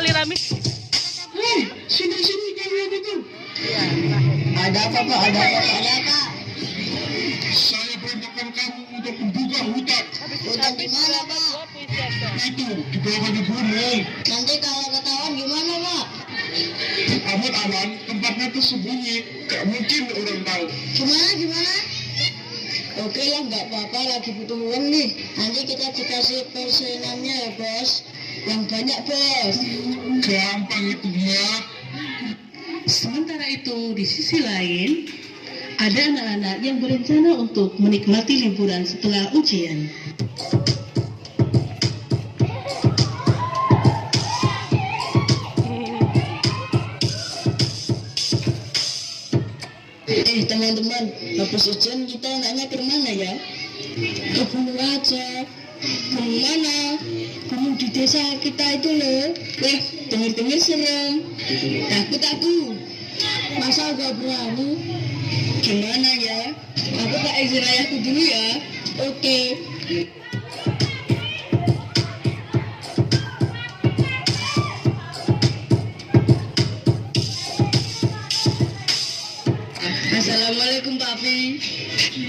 kali Rami. Sini kalian itu. Iya, terakhir. Ada apa Pak? Ada apa? Saya perintahkan kamu untuk membuka hutan. Hutan di mana Pak? Itu di bawah di gunung. Nanti kalau ketahuan gimana Pak? Aman, tempatnya tersembunyi. Gak mungkin orang tahu. Gimana? Oke lah, nggak apa-apa, lagi butuh uang nih. Nanti kita dikasih persenannya ya bos. Yang banyak bos. Gampang itu Mak. Sementara itu, di sisi lain, ada anak-anak yang berencana untuk menikmati liburan setelah ujian. Teman-teman, habis ujian kita enaknya ke mana ya? Ke gunung aja. Gunung mana? Gunung di desa kita itu loh. Dengar-dengar serem. Takut aku. Masa gak berani? Gimana ya? Aku tak izin ayahku dulu ya. Oke. Assalamualaikum Papi.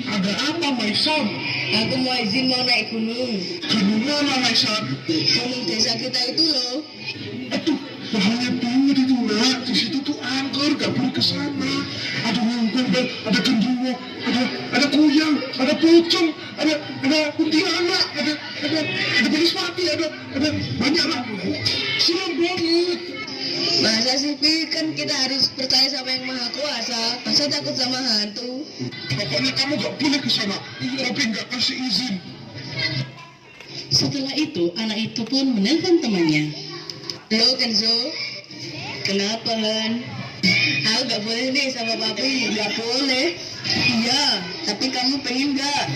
Ada apa Maisan? Aku mau izin mau naik gunung. Gunung mana Maisan? Gunung desa kita itu loh. Aduh, bahaya banget itu Nak. Di situ tuh angker, gak boleh ke sana. Ada ngungkung, ada genderuwo, ada kuyang, ada pocong, ada kuntilanak, ada belis mati, ada banyak lah. Serem banget. Masa sih Pi, kan kita harus percaya sama yang maha kuasa. Masa takut sama hantu? Pokoknya kamu gak boleh ke sana. Tapi gak kasih izin. Setelah itu, anak itu pun menelpon temannya. Halo Kenzo. Kenapa Han? Aku gak boleh nih sama Papi. Gak boleh. Iya, tapi kamu pengen gak?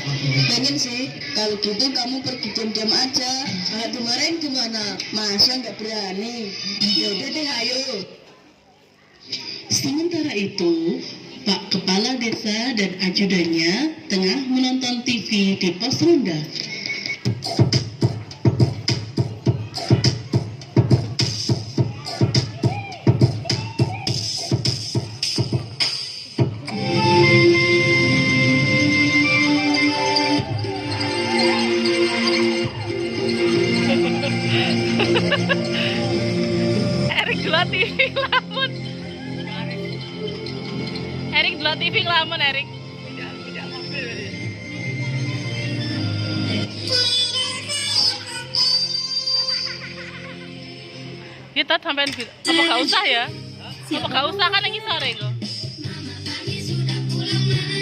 Pengen sih. Kalau gitu kamu pergi diam-diam aja. Kalau dimarahin gimana? Masa gak berani? Yaudah deh, ayo. Sementara itu, Pak Kepala Desa dan ajudannya tengah menonton TV di pos ronda. Erik dulu TV ngelamun. Erik dulu TV ngelamun, Erik. Kita sampai apa gak usah ya? Apa gak usah kan lagi sore kok.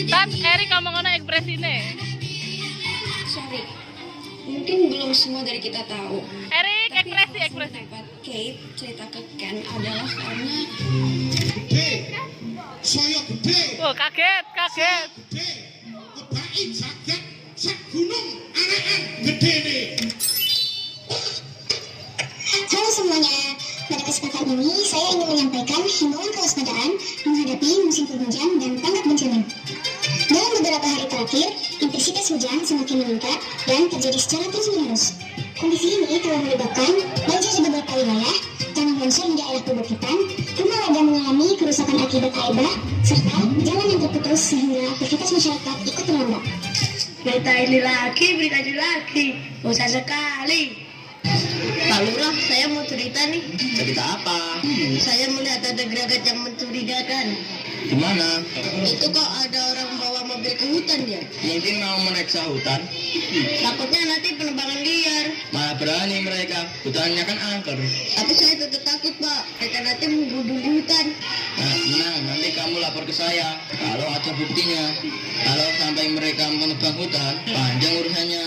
Tan, Erik ngomong ngono ekspresine. Sorry, mungkin belum semua dari kita tahu. Erik, Tapi ekspresi. pendapat Kate cerita ke Ken adalah karena Saya gede. Oh, kaget. Gede. Kebaik sakit. Sak gunung arean gede nih. Halo semuanya, pada kesempatan ini saya ingin menyampaikan himbauan kewaspadaan menghadapi musim penghujan dan tanggap bencana. Dalam beberapa hari terakhir, intensitas hujan semakin meningkat dan terjadi secara terus-menerus. Kondisi ini telah menyebabkan banjir di beberapa wilayah, tanah longsor hingga air perbukitan, rumah warga mengalami kerusakan akibat air bah, serta jalan yang terputus sehingga aktivitas masyarakat ikut terlambat. Berita ini lagi. Bosan sekali. Pak Lurah, saya mau cerita nih. Cerita apa? Saya melihat ada gerakan yang mencurigakan. Gimana? Itu kok ada orang bawa mobil ke hutan ya? Mungkin mau mereksa hutan? Takutnya nanti penebangan liar. Malah berani mereka. Hutannya kan angker. Tapi saya tetap takut Pak. Mereka nanti menggeruduk di hutan. Nah, tenang. Nanti kamu lapor ke saya. Kalau ada buktinya. Kalau sampai mereka menebang hutan, panjang urusannya.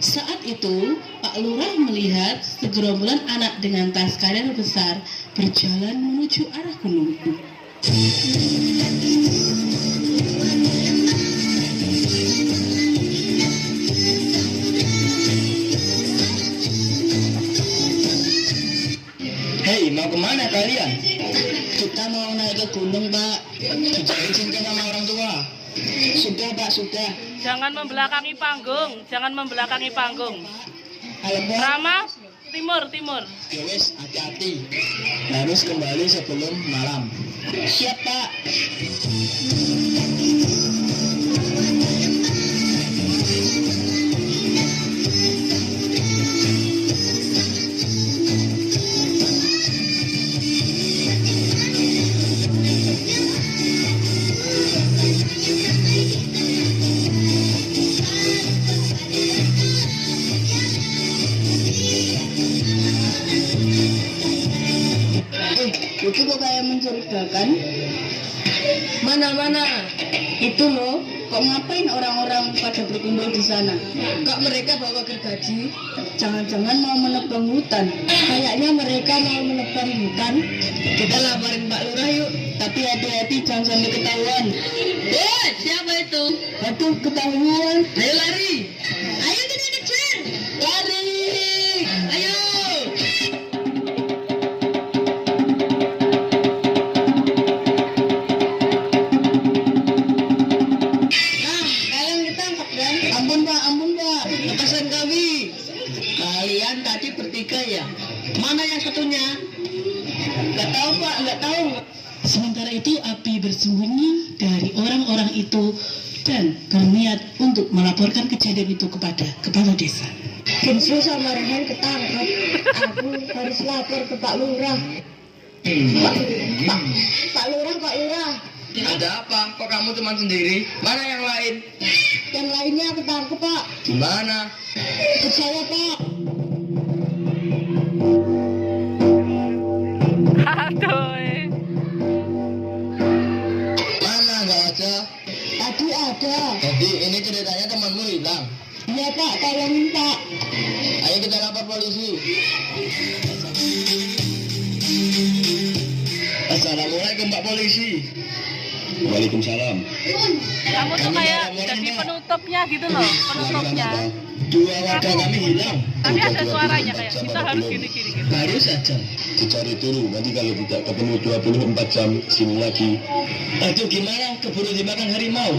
Saat itu, Pak Lurah melihat segerombolan anak dengan tas karir besar berjalan menuju arah gunung. Hei, mau kemana kalian? Kita mau naik ke gunung Pak. Sudah izinkan sama orang tua? Sudah Pak, sudah. Jangan membelakangi panggung. Halo Pak. Rama, timur. Ya wes, hati-hati. Harus kembali sebelum malam. Siap, Pak. Itu kok kayak mencurigakan. Mana? Itu loh, kok ngapain orang-orang pada berkumpul di sana? Kok mereka bawa gergaji? Jangan-jangan mau menebang hutan. Kayaknya mereka mau menebang hutan. Kita laporin Pak Lurah yuk. Tapi hati-hati jangan sampai ketahuan. Siapa itu? Aduh, ketahuan. Ayo lari. Ayo kita kejar. Lari. Ayo. Ampun Pak, lepasan kami. Kalian tadi bertiga ya? Mana yang satunya? Nggak tahu Pak, nggak tahu. Sementara itu api bersembunyi dari orang-orang itu dan berniat untuk melaporkan kejadian itu kepada kepala desa. Kenzo sama Rehan ketangkap. Aku harus lapor ke Pak Lurah. Pak Lurah. Ada apa? Kok kamu cuma sendiri? Mana yang lain? Yang lainnya ketangkep Pak. Di mana? Ikut saya Pak. Aduh. Mana nggak ada? Tadi ada. Jadi ini ceritanya temanmu hilang. Iya Pak, tolongin Pak. Ayo kita lapor polisi. Assalamualaikum Pak Polisi. Waalaikumsalam. Kamu tuh kayak jadi penutupnya gitu loh, penutupnya. Dua warga kami hilang. Tapi ada suaranya kayak kita harus gini-gini gitu. Baru saja. Dicari dulu, nanti kalau tidak ketemu 24 jam sini lagi. Aduh gimana? Keburu dimakan harimau.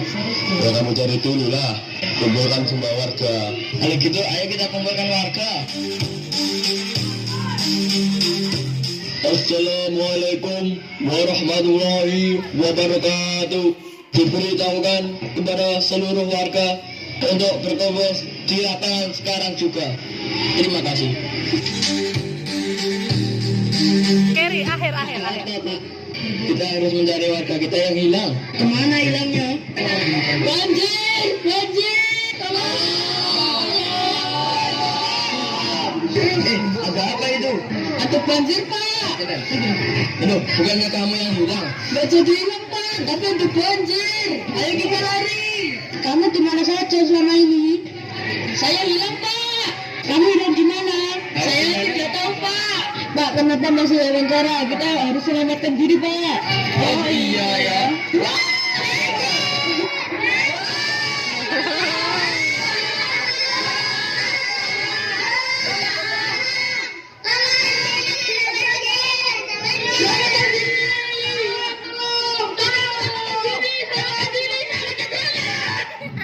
Ya kamu cari dulu lah. Kumpulkan semua warga. Kalau gitu ayo kita kumpulkan warga. Assalamualaikum warahmatullahi wabarakatuh. Diberitahukan kepada seluruh warga untuk berkumpul di lapangan sekarang juga. Terima kasih. Keri, akhir. Kita harus mencari warga kita yang hilang. Kemana hilangnya? Banjir, tolong. Ada apa itu? Ada banjir Pak. Aduh, bukannya kamu yang hilang? Nggak jadi hilang Pak, tapi ada banjir. Ayo kita lari. Kamu di mana saja selama ini? Saya hilang Pak. Kamu hilang di mana? Saya tidak tahu Pak. Pak, kenapa masih wawancara? Kita harus selamatkan diri Pak. Oh iya ya.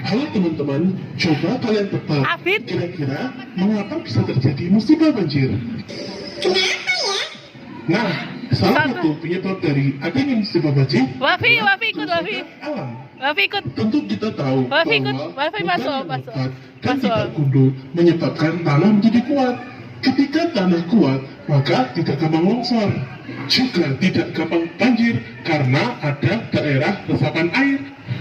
Halo teman-teman, coba kalian tebak Afid. kira-kira mengapa bisa terjadi musibah banjir? Kenapa ya? Nah, salah satu penyebab dari adanya musibah banjir Wafi ikut. alam. Wafi ikut. Tentu kita tahu Wafi ikut. bahwa Wafi hutan masuk. yang lebat dan Masuk. tidak gundul menyebabkan tanah menjadi kuat. Ketika tanah kuat, maka tidak gampang longsor. Juga tidak gampang banjir karena ada daerah resapan air.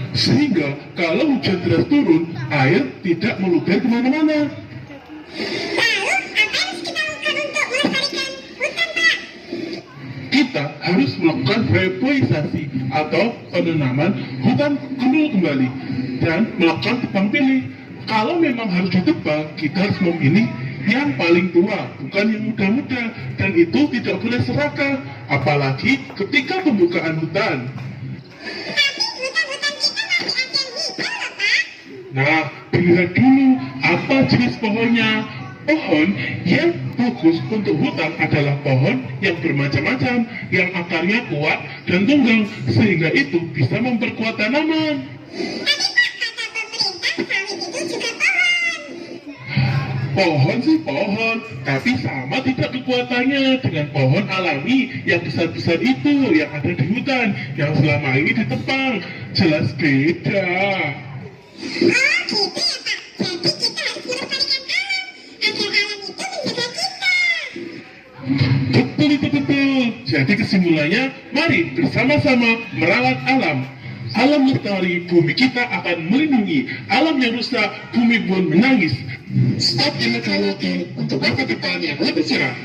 Sehingga kalau hujan deras turun, air tidak meluber kemana-mana. Lalu, apa yang harus kita lakukan untuk melestarikan hutan, Pak? Kita harus melakukan reforestasi atau penanaman hutan gundul kembali dan melakukan tebang pilih. Kalau memang harus ditebang, kita harus memilih yang paling tua, bukan yang muda-muda, dan itu tidak boleh serakah, apalagi ketika pembukaan hutan. Tapi hutan-hutan kita masih ada yang hijau loh, Pak. Nah, dilihat dulu apa jenis pohonnya. Pohon yang bagus untuk hutan adalah pohon yang bermacam-macam, yang akarnya kuat dan tunggal, sehingga itu bisa memperkuat tanaman. Tapi Pak, kata pemerintah sawit itu juga pohon. Pohon sih pohon, tapi sama tidak kekuatannya dengan pohon alami yang besar-besar itu yang ada di hutan, yang selama ini ditebang. Jelas beda. Betul itu betul. Jadi kesimpulannya, mari bersama-sama merawat alam. Alam lestari, bumi kita akan melindungi. Alam yang rusak, bumi pun menangis. Stop anak-anak untuk masa depan yang lebih cerah.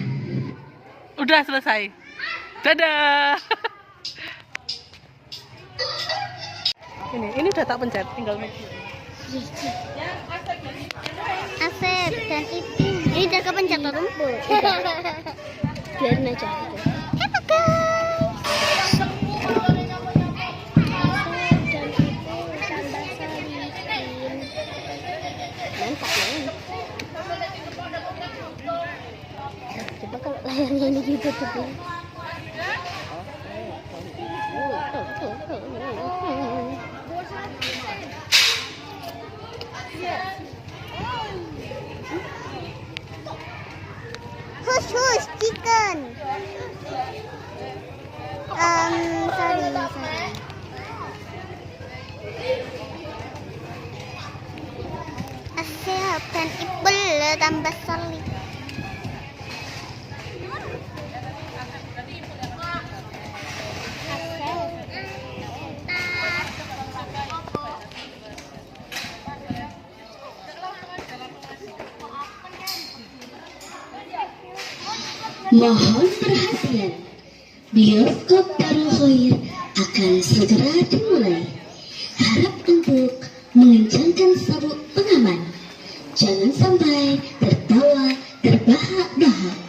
Udah selesai. Dadah. Ini udah tak pencet, tinggal maju. Asep dan Ibu. Ini udah kepencet rumput. Biarin aja. Apa guys? Dan Ibu tambah salikin. Mantap ya. Coba kalau layarnya ini gitu tuh. Hush, chicken. Sorry. Asep dan Iqbal tambah solid. Mohon perhatian, bioskop Darul Khair akan segera dimulai. Harap untuk mengencangkan sabuk pengaman. Jangan sampai tertawa terbahak-bahak.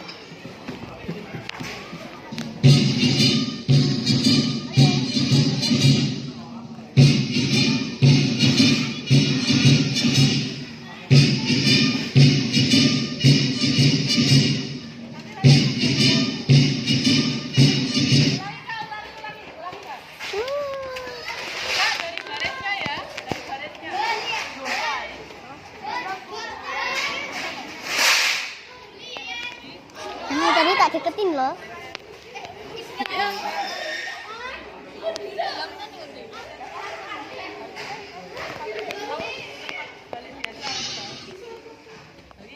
Tadi tak deketin loh.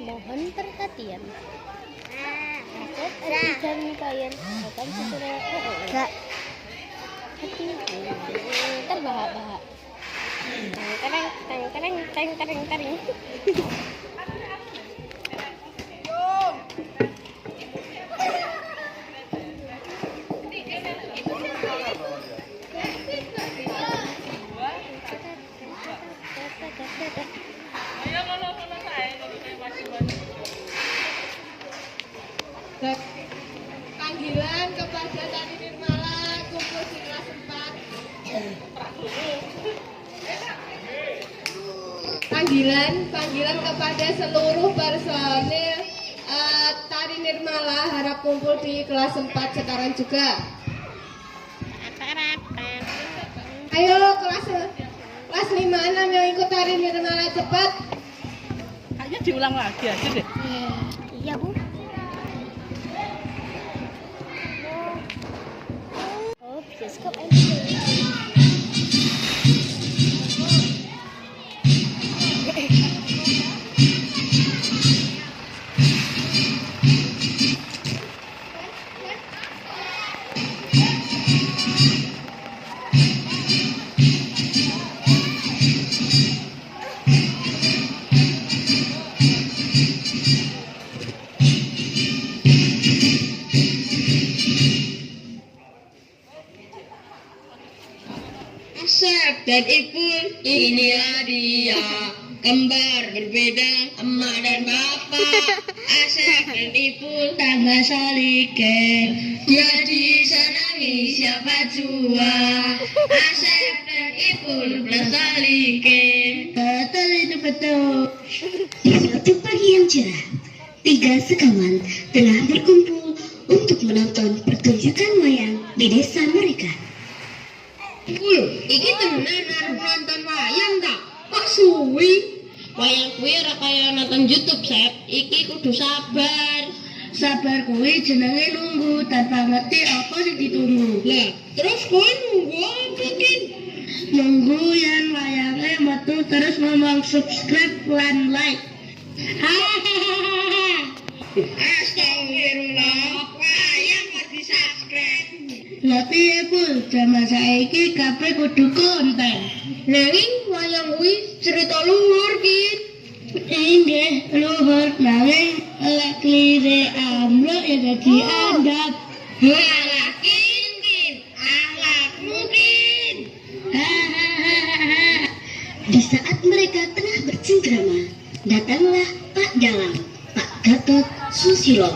Mohon perhatian. Jangan kalian akan segera enggak. Terbahak-bahak. Tereng. Panggilan kepada Tari Nirmala kumpul di kelas 4. Panggilan kepada seluruh personil Tari Nirmala harap kumpul di kelas 4 sekarang juga. Ayo kelas 5, 6 yang ikut Tari Nirmala cepat. Kayaknya diulang lagi aja deh. Iya, Bu. Oh, bioskop Asep dan Ipul, inilah dia, kembar berbeda, emak dan bapak. Asep dan Ipul tambah salike, jadi senangi siapa jua. Asep dan Ipul plus salike. Betul itu betul. Di suatu pagi yang cerah, 3 sekawan tengah berkumpul untuk menonton pertunjukan wayang di desa mereka. Iki tenan arep nonton wayang tak? Kok suwi? Wayang kuwi ora kaya nonton YouTube, Sep. Iki kudu sabar. Sabar kuwi jenenge nunggu tanpa ngerti apa sing ditunggu. Lah, terus kowe nunggu apa, Kin? Nunggu yang wayange metu terus ngomong subscribe lan like. Astagfirullah, wayang kok di-subscribe. Lah piye Pul, jaman saiki kabeh kudu konten. Nanging wayang kuwi cerita luhur, Kin. Inggih, luhur nanging lek klire ambruk ya dadi andap. Malah Kin, akhlakmu, Kin. Di saat mereka tengah bercengkrama, datanglah Pak Dalang, Pak Gatot Susilo.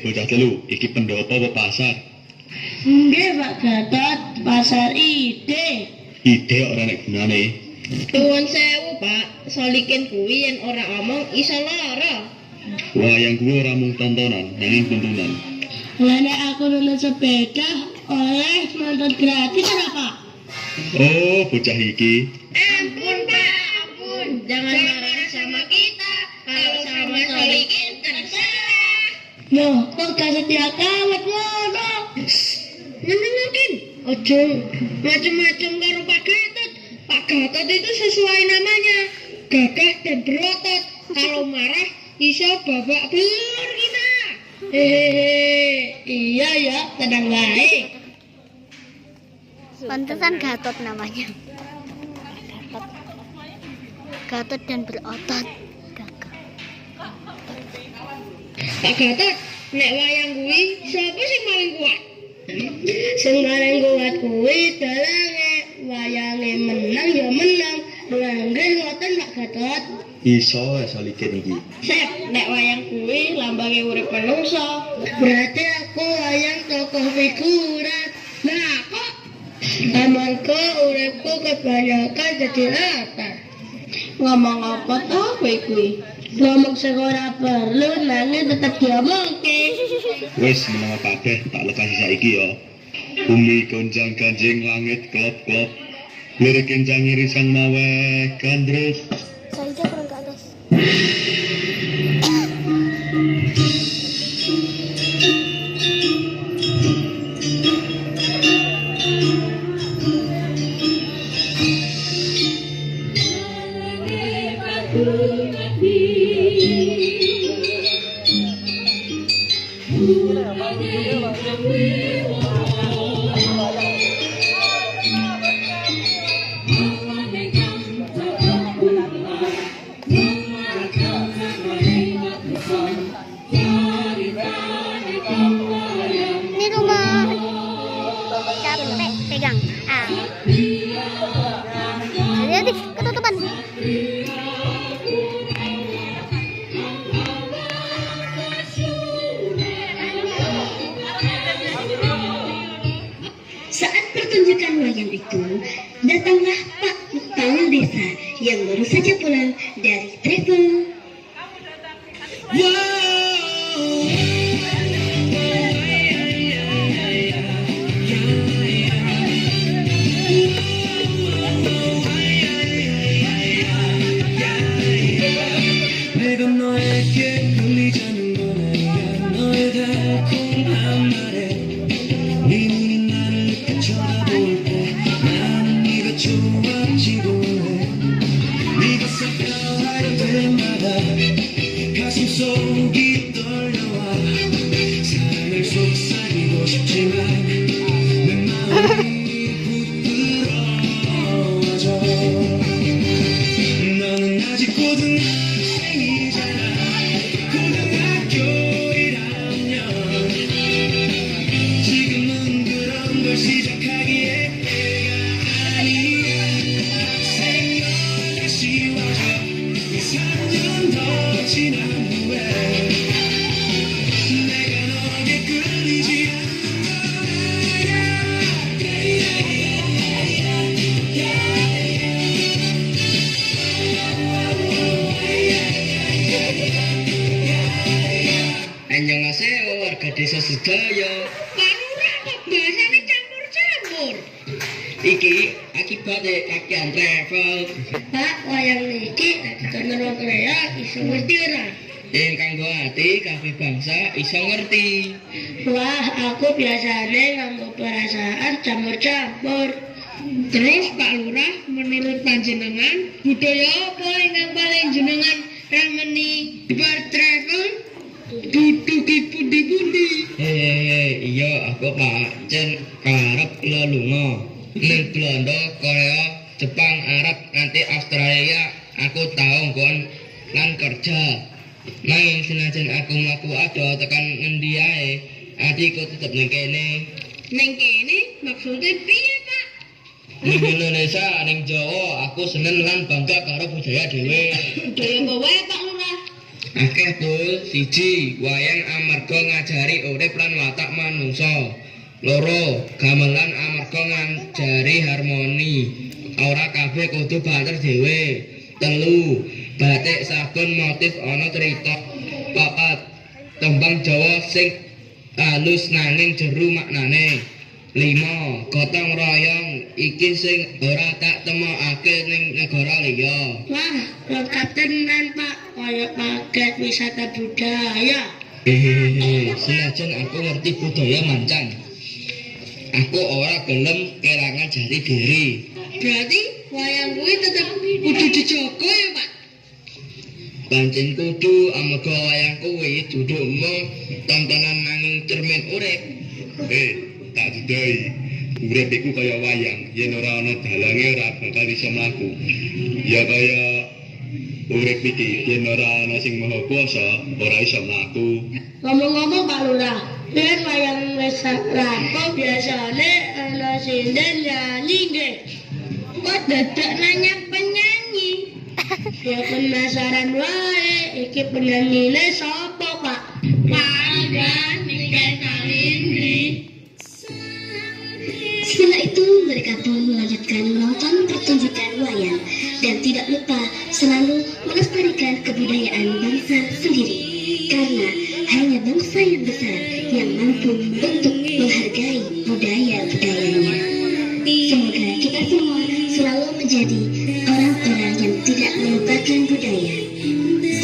Bocah telu, iki pendopo apa pasar? Nggih Pak Gatot, pasar ide. Ide ora nek gunane. Nuwun sewu, Pak. Solikin kuwi yen ora omong iso lara. Wayang kuwi ora mung tontonan, nanging tuntunan. Lah nek aku nonton sepeda oleh nonton gratis ora Pak? Oh, bocah iki. Ampun, Pak, ampun. Jangan marah sama kita. Kalau sama Solikin terserah. Loh, kok gak setia kawat ngono? Nenengin, ojo macem-macem karo Pak Gatot. Pak Gatot itu sesuai namanya, gagah dan berotot. Kalau marah, iso babak belur kita. Hehehe, iya ya, tenang baik. Pantesan Gatot namanya. Gatot dan berotot. Gagah. Pak Gatot, nek wayang kuwi sapa sing paling kuat? Sing paling kuat kuwi dalange, wayange menang ya menang. Langgeng ngoten Pak Gatot. Iso liket iki. Sep, nek wayang kuwi lambange urip manungsa. Berarti aku wayang tokoh figuran. Nah, kok Amarga uripku kebanyakan jadi latar. Ngomong apa toh kowe kuwi? Ngomong sing ora perlu nanging tetep diomongke. Wis menawa kabeh tak lekasi saiki ya. Bumi gonjang ganjing langit klop-klop. Lirik kencang irisang mawe gandrus. Saya kurang ke atas. Ini rumah capek pegang. Jadi ketutupan. Saat pertunjukan wayang itu, datanglah Pak Kepala Desa yang baru saja pulang dari travel. 내가 너에게 끌리자는 건 아니야. 너의 달콤한 말에 네 눈이 나를 이렇게 쳐다볼 때 나는 네가 좋아지고 해. 네가 살펴할 때마다 budaya. Pak Lurah kok bahasane campur-campur. Iki akibate kakean travel. Pak, wayang niki ditonton wong Korea iso ngerti ora? Kanggo ati kabeh bangsa iso ngerti. Wah, aku biasane nganggo perasaan campur-campur. Terus Pak Lurah, menurut panjenengan budaya apa ingkang paling jenengan rameni bar travel? Duduki pundi-pundi. Iya aku pancen karep lelunga ning Belanda, Korea, Jepang, Arab nganti Australia. Aku tau nggon lan kerja. Nanging senajan aku mlaku ado tekan ngendi ae, atiku tetep ning kene. Ning kene maksudnya piye, Pak? Ning Indonesia, ning Jawa, aku seneng lan bangga karo budaya dhewe. Budaya apa wae, Pak Lurah? Akeh Bul, siji wayang amarga ngajari urip lan watak manungsa. Loro, gamelan amarga ngajari harmoni. Ora kabeh kudu banter dhewe. Telu, batik sabun motif ana cerita. Papat, tembang Jawa sing halus nanging jeru maknane. 5, gotong royong iki sing ora tak temokake ning negara liya. Wah, lengkap tenan, Pak. Kayak paket wisata budaya. Senajan aku ngerti budaya mancan, aku ora gelem kelangan jati diri. Berarti wayang kuwi tetep kudu dijaga ya, Pak? Pancen kudu amarga wayang kuwi duduk mung tontonan nanging cermin urip. Tak didoi. Urip iku kaya wayang, yen ora ana dalange ora bakal iso mlaku. Ya kaya urip iki, yen ora ana sing maha kuwasa, ora iso mlaku. Ngomong-ngomong Pak Lurah, yen wayang wis rampung biasane ana sinden nyanyi nggih. Kok dadak nanya penyanyi? Ya penasaran wae, iki penyanyine sapa, Pak? Panggan Mikael Kalindri. Setelah itu mereka pun melanjutkan menonton pertunjukan wayang dan tidak lupa selalu melestarikan kebudayaan bangsa sendiri karena hanya bangsa yang besar yang mampu untuk menghargai budaya-budayanya. Semoga kita semua selalu menjadi orang-orang yang tidak melupakan budaya.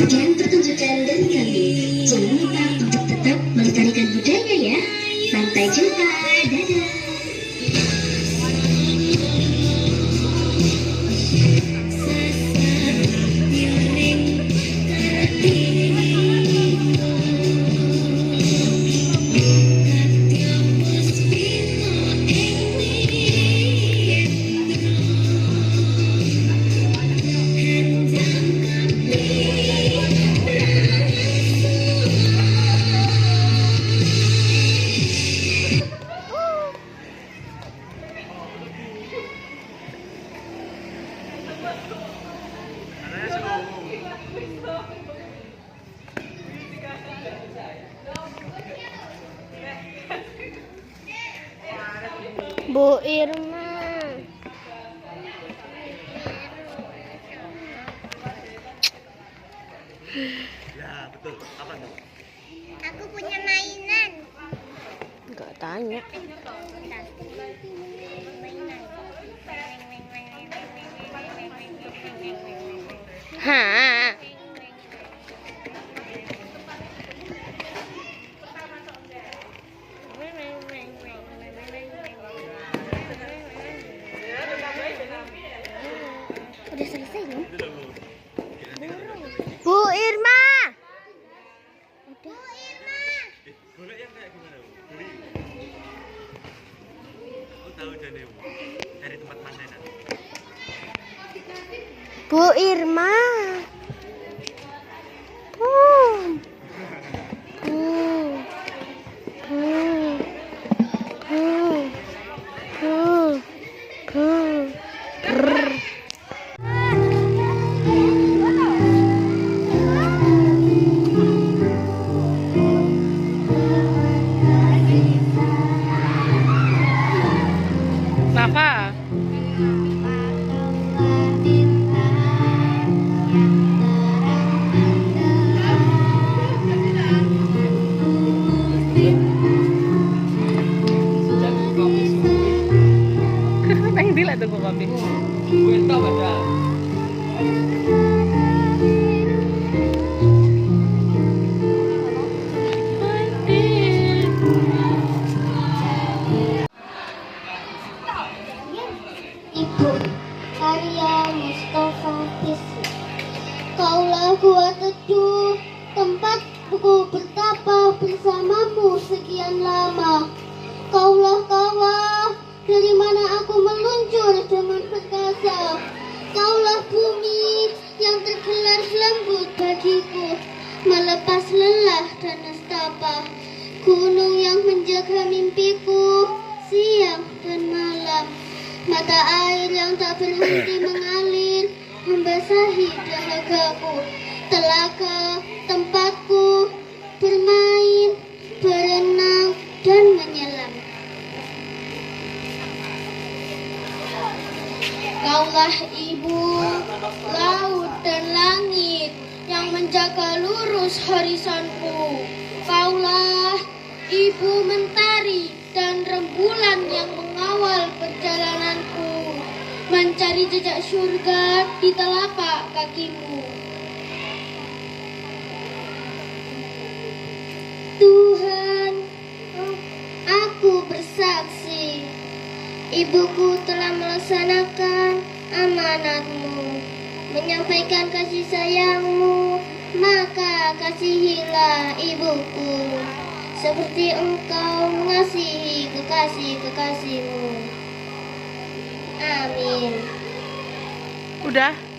Sekian pertunjukan dari kami. Jangan lupa untuk tetap melestarikan budaya ya. Sampai jumpa. Dadah. Bu Irma. Ya, betul. Apa tuh? Aku punya mainan. Enggak tanya. Hah. Udah selesai nih. Bu Irma. Bu Irma. Golek yang kayak gimana, Bu? Beli. Aku tahu jane, Bu. Dari tempat mainan. Bu Irma. Kenapa? tunggu kopi. Ibu, karya Mustafa Bisri. Kaulah gua teduh, tempat buku bertapa bersamamu sekian lama. Kaulah kawah, dari mana aku meluncur dengan perkasa. Kaulah bumi yang tergelar lembut bagiku, melepas lelah dan nestapa. Gunung yang menjaga mimpiku, siang dan malam. Mata air yang tak berhenti mengalir, membasahi dahagaku. Telaga tempatku bermain, berenang, dan menyelam. Kaulah ibu, laut dan langit yang menjaga lurus horizonku. Kaulah ibu mentari dan rembulan yang mengawal perjalananku, mencari jejak surga di telapak kakimu. Tuhan, aku bersaksi, ibuku telah melaksanakan amanatmu, menyampaikan kasih sayangmu, maka kasihilah ibuku, seperti engkau mengasihi kekasih-kekasihmu. Amin. Udah.